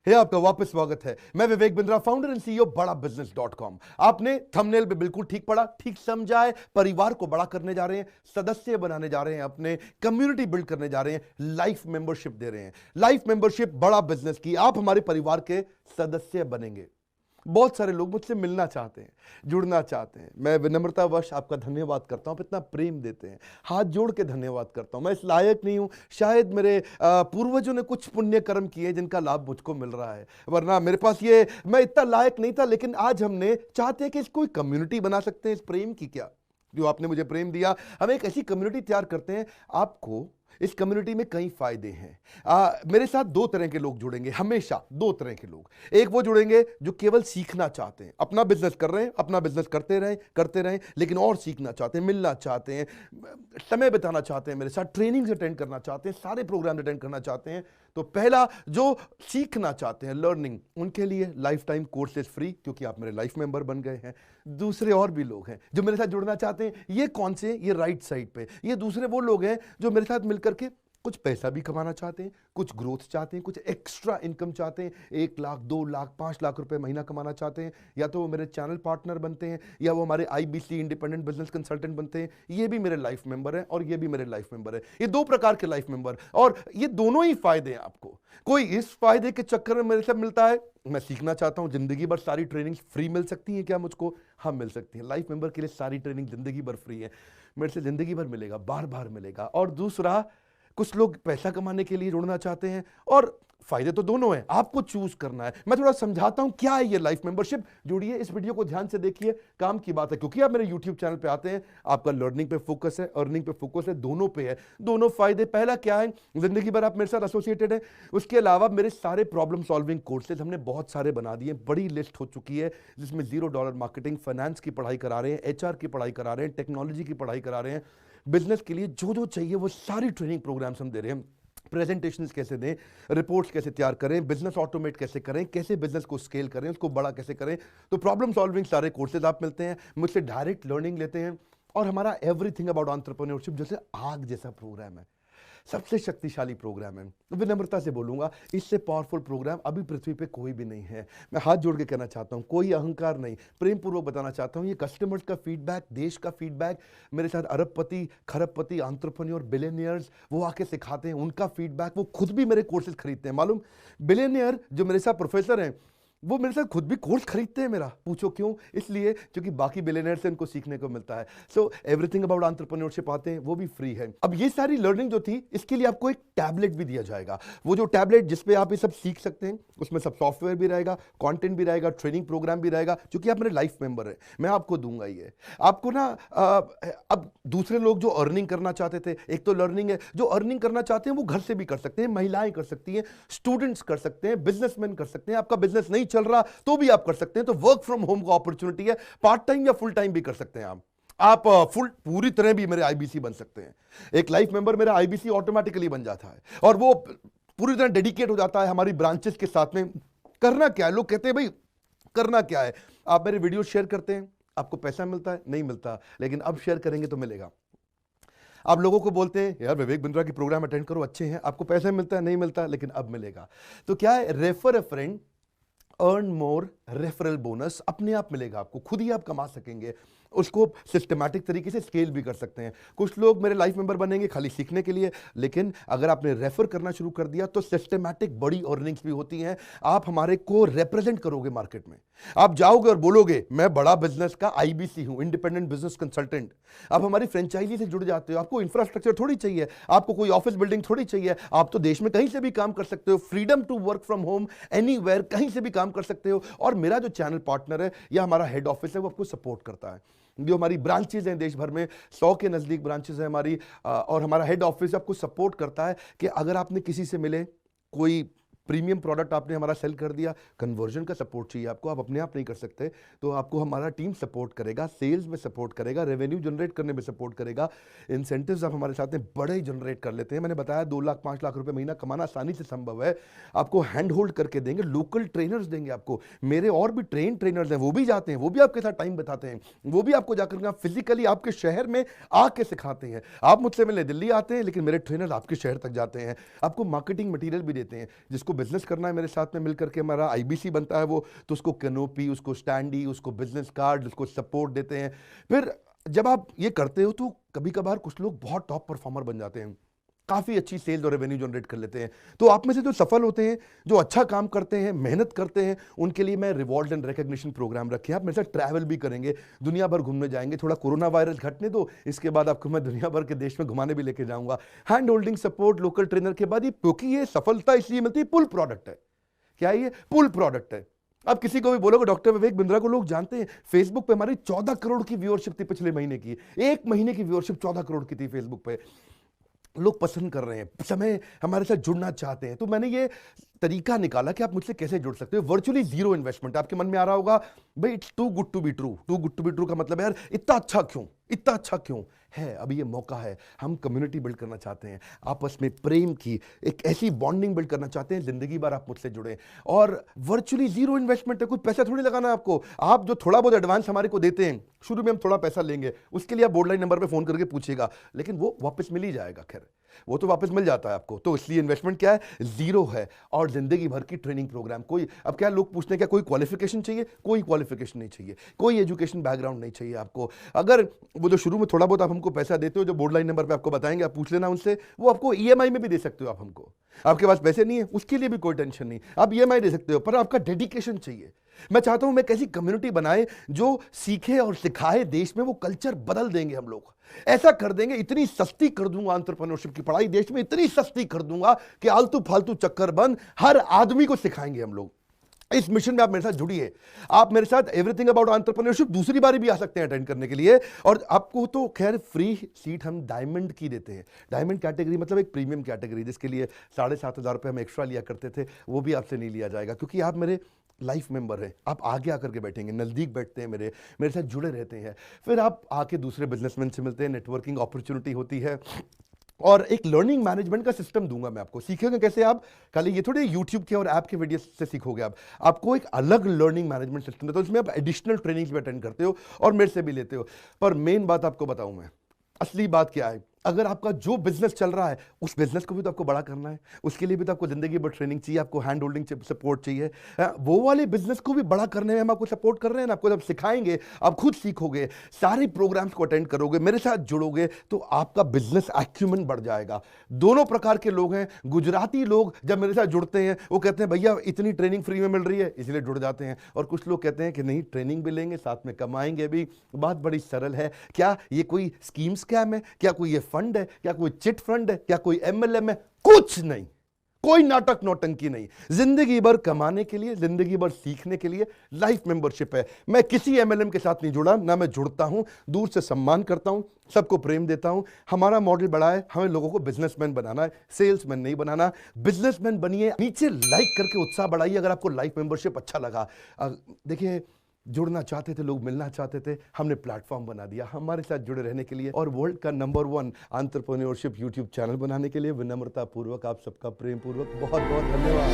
हे आपका वापस स्वागत है। मैं Vivek Bindra, founder and CEO बड़ा बिजनेस.com। आपने थंबनेल पे बिल्कुल ठीक पढ़ा, ठीक समझा है। परिवार को बड़ा करने जा रहे हैं, सदस्य बनाने जा रहे हैं, अपने कम्युनिटी बिल्ड करने जा रहे हैं, लाइफ मेंबरशिप दे रहे हैं। लाइफ मेंबरशिप बड़ा बिजनेस की, आप हमारे परिवार के सदस्य बनेंगे। बहुत सारे लोग मुझसे मिलना चाहते हैं, जुड़ना चाहते हैं। मैं विनम्रतावश आपका धन्यवाद करता हूं, आप इतना प्रेम देते हैं, हाथ जोड़ के धन्यवाद करता हूं। मैं इस लायक नहीं हूं, शायद मेरे पूर्वजों ने कुछ पुण्य कर्म किए जिनका लाभ मुझको मिल रहा है, वरना मेरे पास ये मैं इतना लायक नहीं था। लेकिन आज हमने चाहते हैं कि इसको कोई कम्युनिटी बना सकते हैं। इस प्रेम की क्या, जो आपने मुझे प्रेम दिया, हम एक ऐसी कम्युनिटी तैयार करते हैं। आपको इस कम्युनिटी में कई फायदे हैं। मेरे साथ दो तरह के लोग जुड़ेंगे, हमेशा दो तरह के लोग। एक वो जुड़ेंगे जो केवल सीखना चाहते हैं, अपना बिजनेस कर रहे हैं, अपना बिजनेस करते रहें, लेकिन और सीखना चाहते हैं, मिलना चाहते हैं, समय बिताना चाहते हैं, मेरे साथ ट्रेनिंग्स अटेंड करना चाहते हैं, सारे प्रोग्राम अटेंड करना चाहते हैं। तो पहला, जो सीखना चाहते हैं, लर्निंग, उनके लिए लाइफ टाइम कोर्सेज फ्री, क्योंकि आप मेरे लाइफ मेंबर बन गए हैं। दूसरे और भी लोग हैं जो मेरे साथ जुड़ना चाहते हैं। ये कौन से, ये राइट साइड पे, ये दूसरे वो लोग हैं जो मेरे साथ मिलकर के कुछ पैसा भी कमाना चाहते हैं, कुछ ग्रोथ चाहते हैं, कुछ एक्स्ट्रा इनकम चाहते हैं। 1 लाख, 2 लाख, 5 लाख रुपए महीना कमाना चाहते हैं। या तो वो मेरे चैनल पार्टनर बनते हैं, या वो हमारे IBC इंडिपेंडेंट बिजनेस कंसल्टेंट बनते हैं। ये भी मेरे लाइफ मेंबर हैं और ये भी मेरे लाइफ मेंबर है। ये दो प्रकार के लाइफ मेंबर, और ये दोनों ही फायदे हैं आपको। कोई इस फायदे के चक्कर में मेरे से मिलता है, मैं सीखना चाहता हूं, जिंदगी भर सारी ट्रेनिंग फ्री मिल सकती है क्या मुझको? हाँ, मिल सकती है। लाइफ मेंबर के लिए सारी ट्रेनिंग जिंदगी भर फ्री है, मेरे से जिंदगी भर मिलेगा, बार बार मिलेगा। और दूसरा, कुछ लोग पैसा कमाने के लिए जुड़ना चाहते हैं, और फायदे तो दोनों हैं, आपको चूज करना है। मैं थोड़ा समझाता हूं क्या है ये लाइफ मेंबरशिप। जुड़िए, इस वीडियो को ध्यान से देखिए, काम की बात है। क्योंकि आप मेरे यूट्यूब चैनल पे आते हैं, आपका लर्निंग पे फोकस है, अर्निंग पे फोकस है, दोनों पे है। दोनों फायदे, पहला क्या है, जिंदगी भर आप मेरे साथ एसोसिएटेड है। उसके अलावा मेरे सारे प्रॉब्लम सॉल्विंग कोर्सेज हमने बहुत सारे बना दिए, बड़ी लिस्ट हो चुकी है, जिसमें $0 मार्केटिंग, फाइनेंस की पढ़ाई करा रहे हैं, HR की पढ़ाई करा रहे हैं, टेक्नोलॉजी की पढ़ाई करा रहे हैं। बिजनेस के लिए जो जो चाहिए वो सारी ट्रेनिंग प्रोग्राम्स हम दे रहे हैं। प्रेजेंटेशंस कैसे दें, रिपोर्ट्स कैसे तैयार करें, बिजनेस ऑटोमेट कैसे करें, कैसे बिजनेस को स्केल करें, उसको बड़ा कैसे करें। तो प्रॉब्लम सॉल्विंग सारे कोर्सेज आप मिलते हैं, मुझसे डायरेक्ट लर्निंग लेते हैं। और हमारा एवरीथिंग अबाउट एंटरप्रेन्योरशिप जैसे आग जैसा प्रोग्राम है, सबसे शक्तिशाली प्रोग्राम है। विनम्रता से बोलूंगा, इससे पावरफुल प्रोग्राम अभी पृथ्वी पे कोई भी नहीं है। मैं हाथ जोड़ के कहना चाहता हूं, कोई अहंकार नहीं, प्रेम पूर्वक बताना चाहता हूं, ये कस्टमर्स का फीडबैक, देश का फीडबैक, मेरे साथ अरबपति, खरबपति, एंटरप्रेन्योर, बिलियनियर्स, वो आके सिखाते हैं, उनका फीडबैक, वो खुद भी मेरे कोर्सेज खरीदते हैं। मालूम, बिलियनियर जो मेरे साथ प्रोफेसर हैं, वो मेरे साथ खुद भी कोर्स खरीदते हैं मेरा। पूछो क्यों? इसलिए क्योंकि बाकी बिलियनियर से इनको सीखने को मिलता है। सो एवरीथिंग अबाउट एंटरप्रेन्योरशिप आते हैं, वो भी फ्री है। अब ये सारी लर्निंग जो थी, इसके लिए आपको एक टैबलेट भी दिया जाएगा। वो जो टैबलेट जिसपे आप ये सब सीख सकते हैं, उसमें सब सॉफ्टवेयर भी रहेगा, कंटेंट भी रहेगा, ट्रेनिंग प्रोग्राम भी रहेगा। क्योंकि आप मेरे लाइफ मेंबर हैं, मैं आपको दूंगा ये। आपको ना अब दूसरे लोग जो अर्निंग करना चाहते थे, एक तो लर्निंग है, जो अर्निंग करना चाहते हैं वो घर से भी कर सकते हैं, महिलाएं कर सकती हैं, स्टूडेंट्स कर सकते हैं, बिजनेसमैन कर सकते हैं। आपका बिजनेस नहीं चल रहा तो भी आप कर सकते हैं। तो वर्क फ्रॉम होम का अपॉर्चुनिटी है, पार्ट टाइम या फुल टाइम भी कर सकते हैं आप फुल पूरी तरह भी मेरे IBC बन सकते हैं। एक लाइफ मेंबर मेरा IBC ऑटोमेटिकली बन जाता है, और वो पूरी तरह डेडिकेट हो जाता है हमारी ब्रांचेस के साथ में। करना क्या है, लोग कहते हैं भाई करना क्या है, आप मेरे वीडियो शेयर करते हैं, आपको पैसा मिलता है? नहीं मिलता, लेकिन अब शेयर करेंगे तो मिलेगा। आप लोगों को बोलते हैं यार विवेक बिंद्रा की प्रोग्राम अटेंड करो, अच्छे हैं, आपको पैसा मिलता है? नहीं मिलता, लेकिन अब मिलेगा। तो क्या है, refer a friend, earn more, referral bonus अपने आप मिलेगा आपको, खुद ही आप कमा सकेंगे। उसको सिस्टमैटिक तरीके से स्केल भी कर सकते हैं। कुछ लोग मेरे लाइफ मेंबर बनेंगे खाली सीखने के लिए, लेकिन अगर आपने रेफर करना शुरू कर दिया तो सिस्टमैटिक बड़ी अर्निंग्स भी होती हैं। आप हमारे को रिप्रेजेंट करोगे मार्केट में, आप जाओगे और बोलोगे मैं बड़ा बिजनेस का IBC हूं, इंडिपेंडेंट बिजनेस कंसल्टेंट। आप हमारी फ्रेंचाइजी से जुड़ जाते हो, आपको इंफ्रास्ट्रक्चर थोड़ी चाहिए, आपको कोई ऑफिस बिल्डिंग थोड़ी चाहिए, आप तो देश में कहीं से भी काम कर सकते हो, freedom to work from home, anywhere, कहीं से भी काम कर सकते हो। और मेरा जो चैनल पार्टनर है या हमारा हेड ऑफिस है, वो आपको सपोर्ट करता है। जो हमारी ब्रांचेज हैं देश भर में, 100 के नजदीक ब्रांचेज हैं हमारी, और हमारा हेड ऑफिस आपको सपोर्ट करता है कि अगर आपने किसी से मिले, कोई प्रीमियम प्रोडक्ट आपने हमारा सेल कर दिया, कन्वर्जन का सपोर्ट चाहिए आपको, आप अपने आप नहीं कर सकते, तो आपको हमारा टीम सपोर्ट करेगा, सेल्स में सपोर्ट करेगा, रेवेन्यू जनरेट करने में सपोर्ट करेगा। इंसेंटिव्स आप हमारे साथ में बड़े ही जनरेट कर लेते हैं। मैंने बताया 2 लाख 5 लाख रुपए महीना कमाना आसानी से संभव है। आपको हैंड होल्ड करके देंगे, लोकल ट्रेनर्स देंगे आपको, मेरे और भी ट्रेनर्स हैं, वो भी जाते हैं, वो भी आपके साथ टाइम बताते हैं, वो भी आपको जाकर फिजिकली आपके शहर में आके सिखाते हैं। आप मुझसे मिलने दिल्ली आते हैं, लेकिन मेरे ट्रेनर आपके शहर तक जाते हैं, आपको मार्केटिंग मटीरियल भी देते हैं, जिसको बिजनेस करना है मेरे साथ में मिलकर के, हमारा आईबीसी बनता है वो, तो उसको कैनोपी, उसको स्टैंडी, उसको बिजनेस कार्ड, उसको सपोर्ट देते हैं। फिर जब आप ये करते हो तो कभी कभार कुछ लोग बहुत टॉप परफॉर्मर बन जाते हैं, काफ़ी अच्छी सेल्स और रेवेन्यू जनरेट कर लेते हैं। तो आप में से जो सफल होते हैं, जो अच्छा काम करते हैं, मेहनत करते हैं, उनके लिए मैं रिवॉर्ड एंड रिकॉग्निशन प्रोग्राम रखे हैं। आप मेरे साथ ट्रैवल भी करेंगे, दुनिया भर घूमने जाएंगे। थोड़ा कोरोना वायरस घटने दो, इसके बाद आपको मैं दुनिया भर के देश में घुमाने भी लेके जाऊंगा। Hand holding support, local trainer के बाद, क्योंकि ये सफलता इसलिए मिलती है, पुल प्रोडक्ट है। क्या ये पुल प्रोडक्ट है? अब किसी को भी बोलोगे डॉक्टर विवेक बिंद्रा को लोग जानते हैं, फेसबुक पे हमारी 14 करोड़ की व्यूअरशिप थी पिछले महीने की, एक महीने की व्यूअरशिप 14 करोड़ की थी फेसबुक पे। लोग पसंद कर रहे हैं, समय हमारे साथ जुड़ना चाहते हैं। तो मैंने ये तरीका निकाला कि आप मुझसे कैसे जुड़ सकते हो। Virtually zero investment. आपके मन में आ रहा होगा भाई it's too good to be true. Too good to be true का मतलब है यार इतना अच्छा क्यों, इतना अच्छा क्यों है? अभी ये मौका है, हम कम्युनिटी बिल्ड करना चाहते हैं, आपस में प्रेम की एक ऐसी बॉन्डिंग बिल्ड करना चाहते हैं, जिंदगी भर आप मुझसे जुड़े। और वर्चुअली जीरो इन्वेस्टमेंट है, कुछ पैसा थोड़ी लगाना है आपको। आप जो थोड़ा बहुत एडवांस हमारे को देते हैं, शुरू में हम थोड़ा पैसा लेंगे, उसके लिए आप बोर्ड लाइन नंबर पे फोन करके पूछिएगा, लेकिन वो वापस मिल ही जाएगा। खैर वो तो वापस मिल जाता है आपको। तो इसलिए इन्वेस्टमेंट क्या है? जीरो है। और जिंदगी भर की ट्रेनिंग प्रोग्राम। कोई, अब क्या लोग पूछते हैं क्या कोई क्वालिफिकेशन चाहिए? कोई क्वालिफिकेशन नहीं चाहिए, कोई एजुकेशन बैकग्राउंड नहीं चाहिए आपको। अगर वो जो शुरू में थोड़ा बहुत आप हमको पैसा देते हो, जो बोर्ड लाइन नंबर पे आपको बताएंगे, आप पूछ लेना उनसे, वो आपको ईएमआई में भी दे सकते हो आप हमको। आपके पास पैसे नहीं है उसके लिए भी कोई टेंशन नहीं, आप ईएमआई दे सकते हो, पर आपका डेडिकेशन चाहिए। मैं चाहता हूं मैं कैसी कम्युनिटी बनाए जो सीखे और सिखाए देश में, वो कल्चर बदल देंगे हम लोग। ऐसा कर देंगे, इतनी सस्ती कर दूंगा एंटरप्रेन्योरशिप की पढ़ाई देश में, इतनी सस्ती कर दूंगा कि आलतू फालतू चक्कर बंद, हर आदमी को सिखाएंगे हम लोग। इस मिशन में आप मेरे साथ जुड़िए। आप मेरे साथ एवरीथिंग अबाउट एंटरप्रेन्योरशिप दूसरी बारी भी आ सकते हैं अटेंड करने के लिए। और आपको तो खैर फ्री सीट हम डायमंड की देते हैं। डायमंड कैटेगरी मतलब एक प्रीमियम कैटेगरी, जिसके लिए 7,500 रुपये हम एक्स्ट्रा लिया करते थे, वो भी आपसे नहीं लिया जाएगा, क्योंकि आप मेरे लाइफ मेंबर हैं। आप आगे आकर के बैठेंगे, नज़दीक बैठते हैं, मेरे साथ जुड़े रहते हैं। फिर आप आके दूसरे बिजनेसमैन से मिलते हैं, नेटवर्किंग अपॉर्चुनिटी होती है। और एक लर्निंग मैनेजमेंट का सिस्टम दूंगा मैं आपको। सीखेंगे कैसे आप? खाली ये थोड़ी यूट्यूब के और ऐप के वीडियो से सीखोगे आप। आपको एक अलग लर्निंग मैनेजमेंट सिस्टम है, तो इसमें आप एडिशनल ट्रेनिंग्स भी अटेंड करते हो और मेरे से भी लेते हो। पर मेन बात आपको बताऊं मैं, असली बात क्या है, अगर आपका जो बिजनेस चल रहा है उस बिजनेस को भी तो आपको बड़ा करना है, उसके लिए भी तो आपको जिंदगी भर ट्रेनिंग चाहिए, आपको हैंड होल्डिंग सपोर्ट चाहिए। वो वाले बिजनेस को भी बड़ा करने में हम आपको सपोर्ट कर रहे हैं ना। आपको जब सिखाएंगे, आप खुद सीखोगे, सारे प्रोग्राम्स को अटेंड करोगे, मेरे साथ जुड़ोगे, तो आपका बिजनेस एक्यूमेंट बढ़ जाएगा। दोनों प्रकार के लोग हैं। गुजराती लोग जब मेरे साथ जुड़ते हैं वो कहते हैं भैया इतनी ट्रेनिंग फ्री में मिल रही है, इसलिए जुड़ जाते हैं। और कुछ लोग कहते हैं कि नहीं, ट्रेनिंग भी लेंगे, साथ में कमाएंगे भी। बात बड़ी सरल है। क्या ये कोई स्कीम स्कैम है? क्या कोई ये फंड है? क्या कोई चिट फंड है? क्या कोई एमएलएम है? कुछ नहीं, कोई नाटक नौटंकी नहीं। जिंदगी भर कमाने के लिए, जिंदगी भर सीखने के लिए लाइफ मेंबरशिप है। मैं किसी एमएलएम के साथ नहीं जुड़ा, ना मैं जुड़ता हूं। दूर से सम्मान करता हूं, सबको प्रेम देता हूं। हमारा मॉडल बड़ा है, हमें लोगों को बिजनेसमैन बनाना है, सेल्समैन नहीं बनाना। बिजनेसमैन बनिए। नीचे लाइक करके उत्साह बढ़ाइए अगर आपको लाइफ मेंबरशिप अच्छा लगा। देखिए, जुड़ना चाहते थे लोग, मिलना चाहते थे, हमने प्लेटफॉर्म बना दिया हमारे साथ जुड़े रहने के लिए। और वर्ल्ड का नंबर 1 एंटरप्रेन्योरशिप यूट्यूब चैनल बनाने के लिए विनम्रता पूर्वक आप सबका प्रेम पूर्वक बहुत बहुत धन्यवाद।